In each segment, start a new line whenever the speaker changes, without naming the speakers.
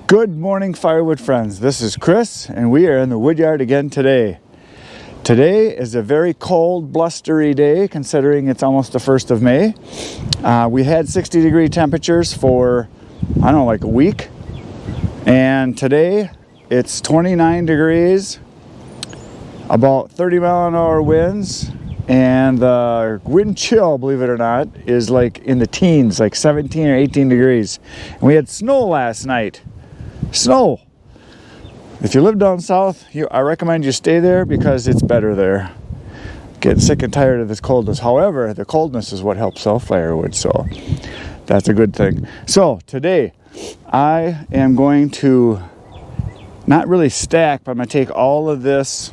Good morning, firewood friends. This is Chris, and we are in the woodyard again today. Today is a very cold, blustery day, considering it's almost the 1st of May. We had 60-degree temperatures for, I don't know, like a week. And today, it's 29 degrees, about 30-mile-an-hour winds, and the wind chill, believe it or not, is like in the teens, like 17 or 18 degrees. And we had snow last night. Snow. If you live down south, I recommend you stay there because it's better there. Getting sick and tired of this coldness. However, the coldness is what helps sell firewood, so that's a good thing. So today, I am going to not really stack, but I'm going to take all of this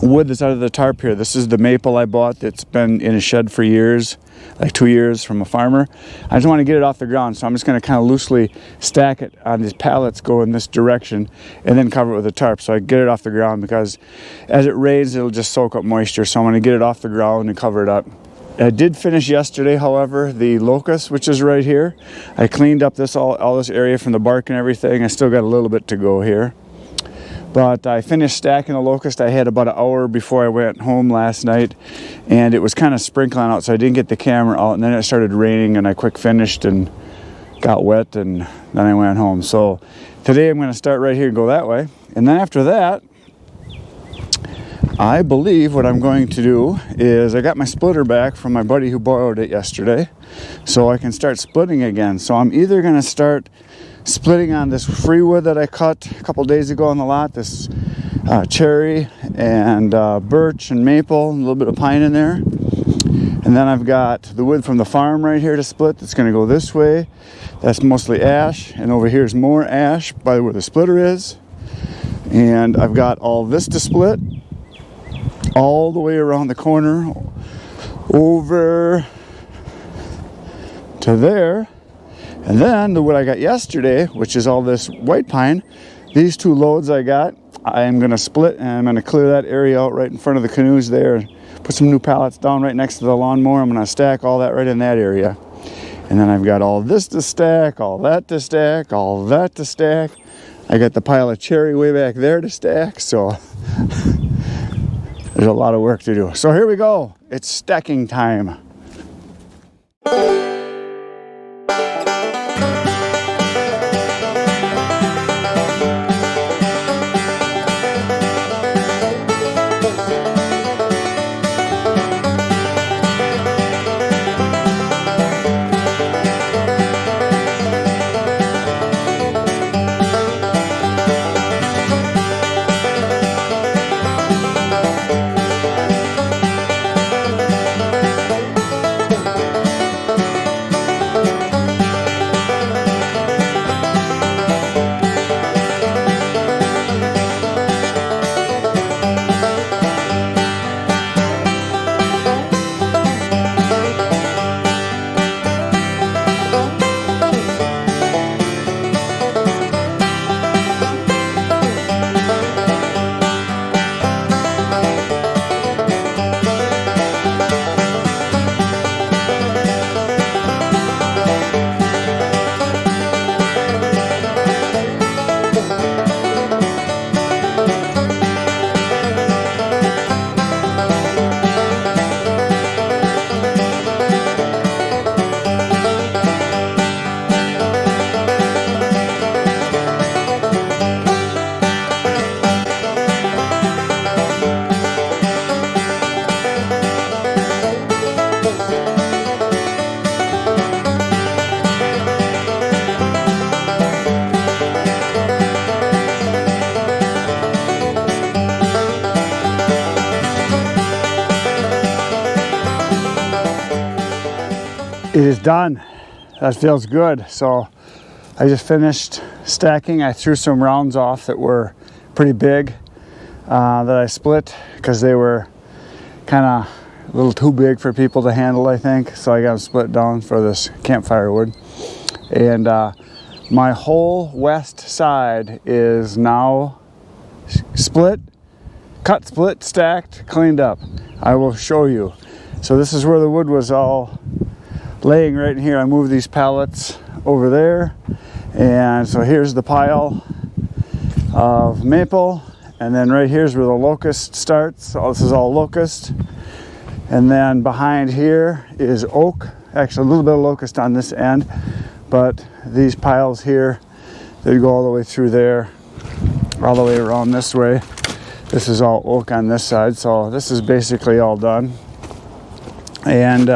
wood that's out of the tarp here. This is the maple I bought that's been in a shed for years, like 2 years from a farmer. I just want to get it off the ground, so I'm just going to kind of loosely stack it on these pallets, go in this direction, and then cover it with a tarp so I get it off the ground, because as it rains, it'll just soak up moisture. So I'm going to get it off the ground and cover it up. I did finish yesterday, however, the locust, which is right here. I cleaned up all this area from the bark and everything. I still got a little bit to go here. But I finished stacking the locust. I had about an hour before I went home last night, and it was kind of sprinkling out, so I didn't get the camera out, and then it started raining, and I quick finished and got wet, and then I went home. So today I'm going to start right here and go that way, and then after that, I believe what I'm going to do is I got my splitter back from my buddy who borrowed it yesterday, so I can start splitting again. So I'm either going to start splitting on this free wood that I cut a couple days ago on the lot, this cherry and birch and maple, and a little bit of pine in there. And then I've got the wood from the farm right here to split. That's going to go this way. That's mostly ash, and over here is more ash by where the splitter is. And I've got all this to split all the way around the corner over to there. And then the wood I got yesterday, which is all this white pine, these two loads I got, I am going to split, and I'm going to clear that area out right in front of the canoes there and put some new pallets down right next to the lawnmower. I'm going to stack all that right in that area. And then I've got all this to stack, all that to stack, all that to stack. I got the pile of cherry way back there to stack, so there's a lot of work to do. So here we go. It's stacking time. It is done. That feels good. So I just finished stacking. I threw some rounds off that were pretty big that I split because they were kind of a little too big for people to handle, I think. So I got them split down for this campfire wood. And my whole west side is now split, cut, split, stacked, cleaned up. I will show you. So this is where the wood was all laying right in here. I moved these pallets over there, And so here's the pile of maple, and then right here's where the locust starts. So this is all locust. And then behind here is oak. Actually, a little bit of locust on this end, but these piles here, they go all the way through there, all the way around this way. This is all oak on this side, so this is basically all done. And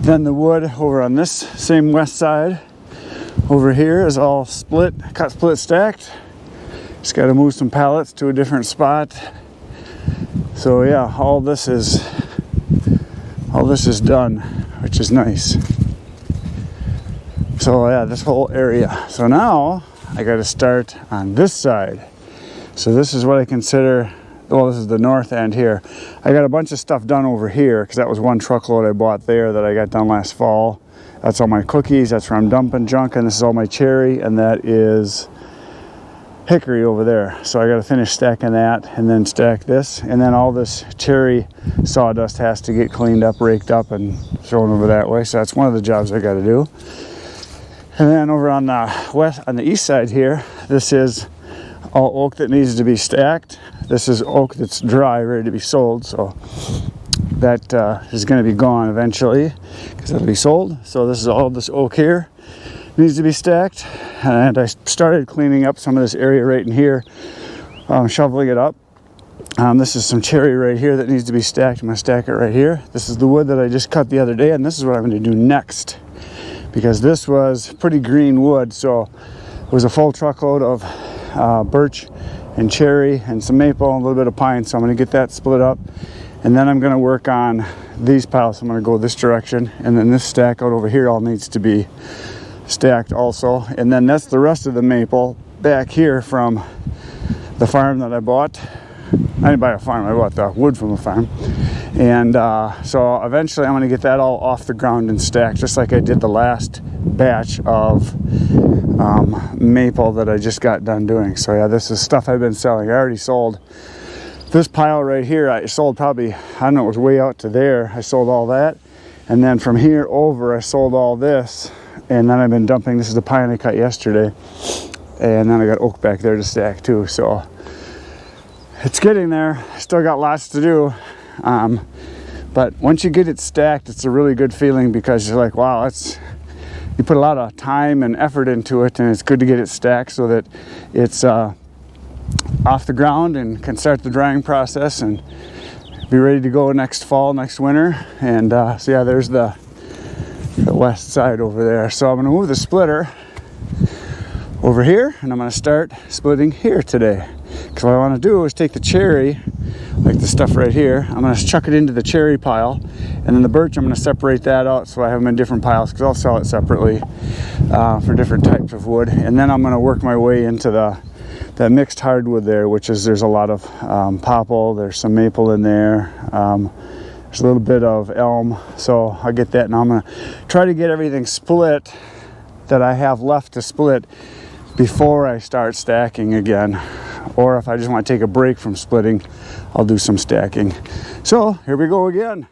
then the wood over on this same west side over here is all split, cut, split, stacked. Just got to move some pallets to a different spot. So yeah, all this is done, which is nice. So yeah, this whole area. So now I got to start on this side. So this is what I consider, well, this is the north end here. I got a bunch of stuff done over here because that was one truckload I bought there that I got done last fall. That's all my cookies, that's where I'm dumping junk, and this is all my cherry, and that is hickory over there. So I got to finish stacking that and then stack this, and then all this cherry sawdust has to get cleaned up, raked up, and thrown over that way. So that's one of the jobs I got to do. And then over on the east side here, this is all oak that needs to be stacked. This is oak that's dry, ready to be sold. So that is going to be gone eventually because it'll be sold. So this is all this oak here needs to be stacked. And I started cleaning up some of this area right in here, shoveling it up. This is some cherry right here that needs to be stacked. I'm going to stack it right here. This is the wood that I just cut the other day, and this is what I'm going to do next, because this was pretty green wood. So it was a full truckload of birch and cherry and some maple and a little bit of pine. So I'm going to get that split up, and then I'm going to work on these piles. I'm going to go this direction, and then this stack out over here all needs to be stacked also. And then that's the rest of the maple back here from the farm that I bought. I didn't buy a farm, I bought the wood from a farm. And so eventually I'm going to get that all off the ground and stacked, just like I did the last batch of maple that I just got done doing. So yeah, this is stuff I've been selling. I already sold this pile right here. I sold probably, I don't know, it was way out to there. I sold all that. And then from here over, I sold all this. And then I've been dumping, this is the pine I cut yesterday. And then I got oak back there to stack too. So it's getting there. Still got lots to do. But once you get it stacked, it's a really good feeling, because you're like, wow, you put a lot of time and effort into it, and it's good to get it stacked so that it's off the ground and can start the drying process and be ready to go next fall, next winter. And so yeah, there's the west side over there. So I'm going to move the splitter over here, and I'm going to start splitting here today. Because what I want to do is take the cherry, like the stuff right here, I'm going to chuck it into the cherry pile, and then the birch I'm going to separate that out so I have them in different piles, because I'll sell it separately for different types of wood. And then I'm going to work my way into that mixed hardwood there, which is, there's a lot of popple, there's some maple in there, there's a little bit of elm. So I'll get that, and I'm going to try to get everything split that I have left to split before I start stacking again. Or if I just want to take a break from splitting, I'll do some stacking. So here we go again.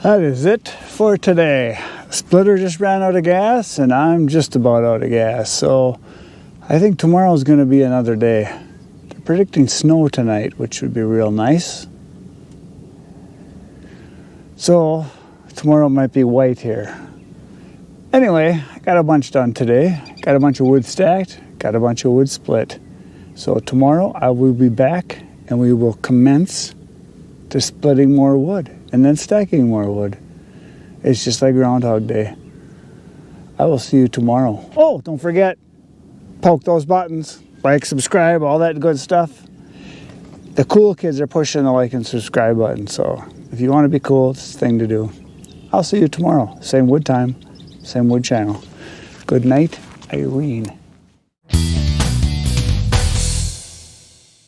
That is it for today. Splitter just ran out of gas and I'm just about out of gas. So I think tomorrow's going to be another day. They're predicting snow tonight, which would be real nice. So tomorrow might be white here. Anyway, I got a bunch done today. Got a bunch of wood stacked, got a bunch of wood split. So tomorrow I will be back and we will commence to splitting more wood and then stacking more wood. It's just like Groundhog Day. I will see you tomorrow. Oh, don't forget, poke those buttons, like, subscribe, all that good stuff. The cool kids are pushing the like and subscribe button, so if you want to be cool, it's the thing to do. I'll see you tomorrow. Same wood time, same wood channel. Good night, Irene.